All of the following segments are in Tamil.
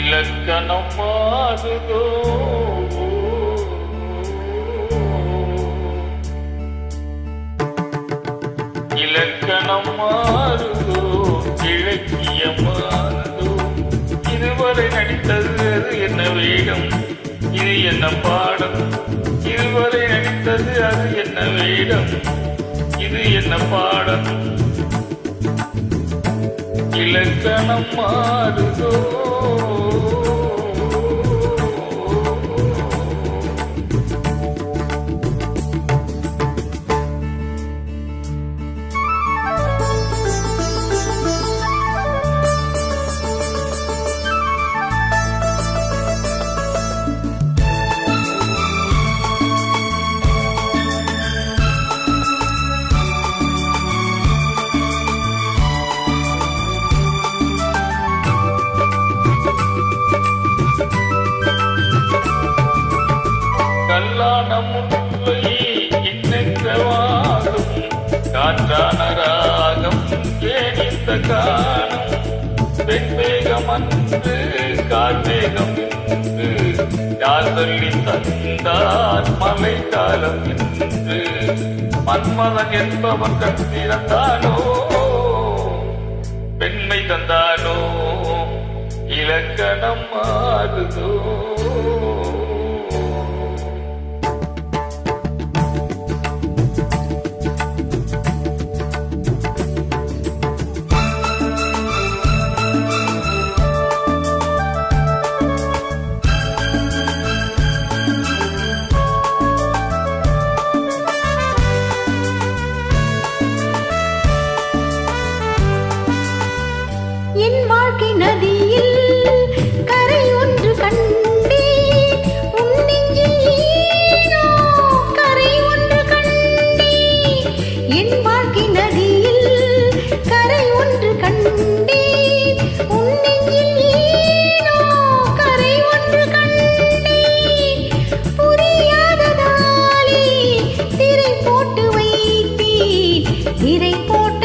இலக்கணம் மாறுதோ இலக்கணம் மாறுதோ இலக்கியம் மாறுதோ இதுவரை நடித்தது அது என்ன வேடம் இது என்ன பாடம் இதுவரை நடித்தது அது என்ன வேடம் இது என்ன பாடம் இலக்கணம் மாறுதோ கல்லான முல்லை இன்னென்றவாகும் காற்றான ராகம் ஏனித்த காலம் பெண்வேகம் அன்று கார்வேகம் என்று யார் சொல்லி தந்தார் மலை காலம் என்று மன்மதன் என்பவன் கண்டிருந்தானோ பெண்மை தந்தானோ இலக்கணம் மாறுதோ என் வாழ்க்கை நதியில் கரை ஒன்று கண்டே உன் நெஞ்சில் ஏனோ கரை ஒன்று கண்டே என் வாழ்க்கை நதியில் கரை ஒன்று கண்டே உன் நெஞ்சில் ஏனோ கரை ஒன்று கண்டே புரியாததாலே திரை போட்டு வைத்தேன் திரை போட்ட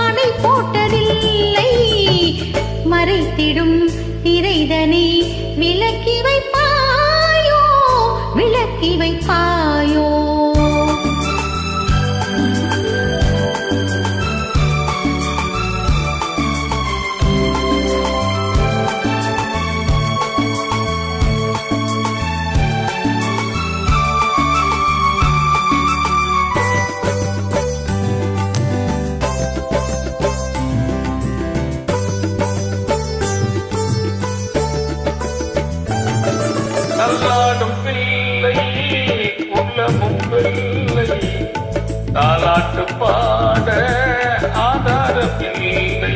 அணை போட்டதில்லை மறைத்திடும் திரைதனை விலக்கி வைப்பாயோ விலக்கி வைப்பாயோ நல்லாடும் பிள்ளை உள்ளமும் பிள்ளை தாலாட்டு பாட ஆதாரம் இல்லை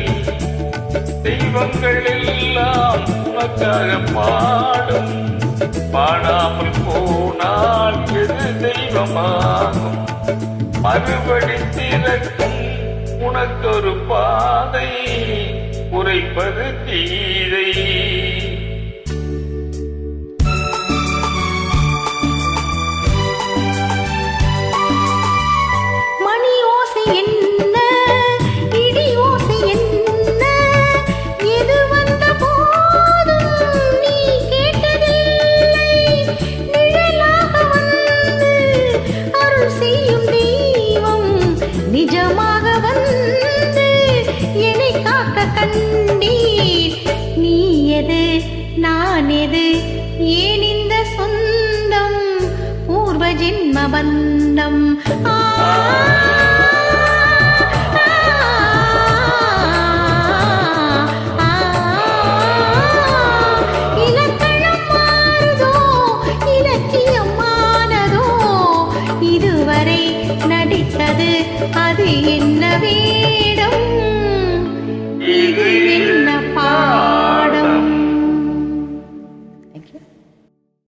தெய்வங்கள் எல்லாம் உனக்காக பாடும் பாடாமல் போனால் எது தெய்வமாகும் மறுபடி திறக்கும் உனக்கொரு பாதை உரைப்பது கீதை என்ன இடி ஓசை என்ன எது வந்த போதும் நீ கேட்டதில்லை நிழலாக வந்து அருள் செய்யும் தெய்வம் நிஜமாக வந்து என்னை காக்க கண்டீர் நீ எது நான் எது ஏன் இந்த சொந்தம் பூர்வ ஜென்ம பந்தம் நடித்தது அது என்ன